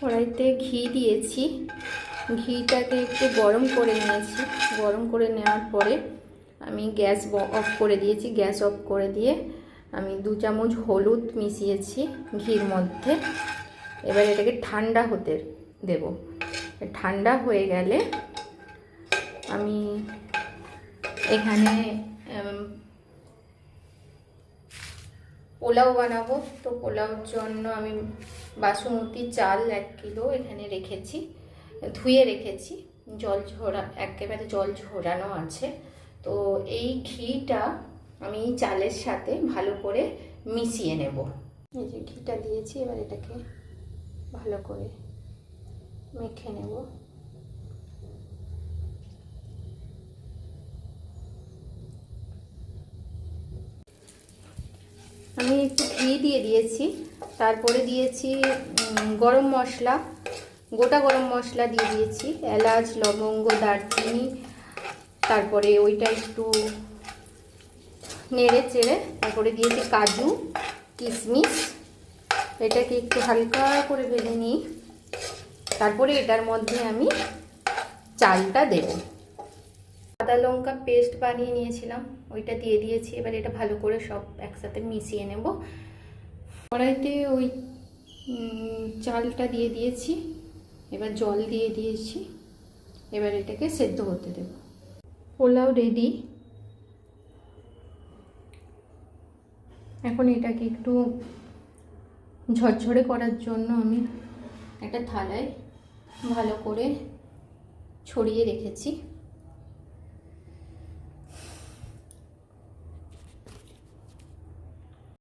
কড়াইতে ঘি দিয়েছি, ঘিটাকে একটু গরম করে নিয়েছি। গরম করে নেওয়ার পরে আমি গ্যাস অফ করে দিয়েছি। গ্যাস অফ করে দিয়ে আমি 2 চামচ হলুদ মিশিয়েছি ঘির মধ্যে। এবার এটাকে ঠান্ডা হতে দেব। ঠান্ডা হয়ে গেলে আমি এখানে পোলাও বানাবো। তো পোলাওর জন্য আমি বাসমতি চাল 1 কিলো এখানে রেখেছি, ধুয়ে রেখেছি। একেবারে জল ঝরানো আছে। তো এই ঘিটা আমি চালের সাথে ভালো করে মিশিয়ে নেব। এই যে ঘিটা দিয়েছি, এবার এটাকে ভালো করে মেখে নেব। আমি একটু ঘি দিয়ে দিয়েছি, তারপরে দিয়েছি গরম মশলা, গোটা গরম মশলা দিয়ে দিয়েছি, এলাচ, লবঙ্গ, দারচিনি। তারপরে ওইটা একটু নেড়ে চেড়ে তারপরে দিয়েছি কাজু, কিশমিশ। এটাকে একটু হালকা করে ভেজে নিই। তারপরে এটার মধ্যে আমি চালটা দেব। আদা লঙ্কা পেস্ট বানিয়ে নিয়েছিলাম, ওইটা দিয়ে দিয়েছি। এবার এটা ভালো করে সব একসাথে মিশিয়ে নেব। কড়াইতে ওই চালটা দিয়ে দিয়েছি, এবার জল দিয়ে দিয়েছি। এবার এটাকে সেদ্ধ হতে দেব। পোলাও রেডি। এখন এটাকে একটু ঝরঝরে করার জন্য আমি একটা থালায় ভালো করে ছড়িয়ে রেখেছি।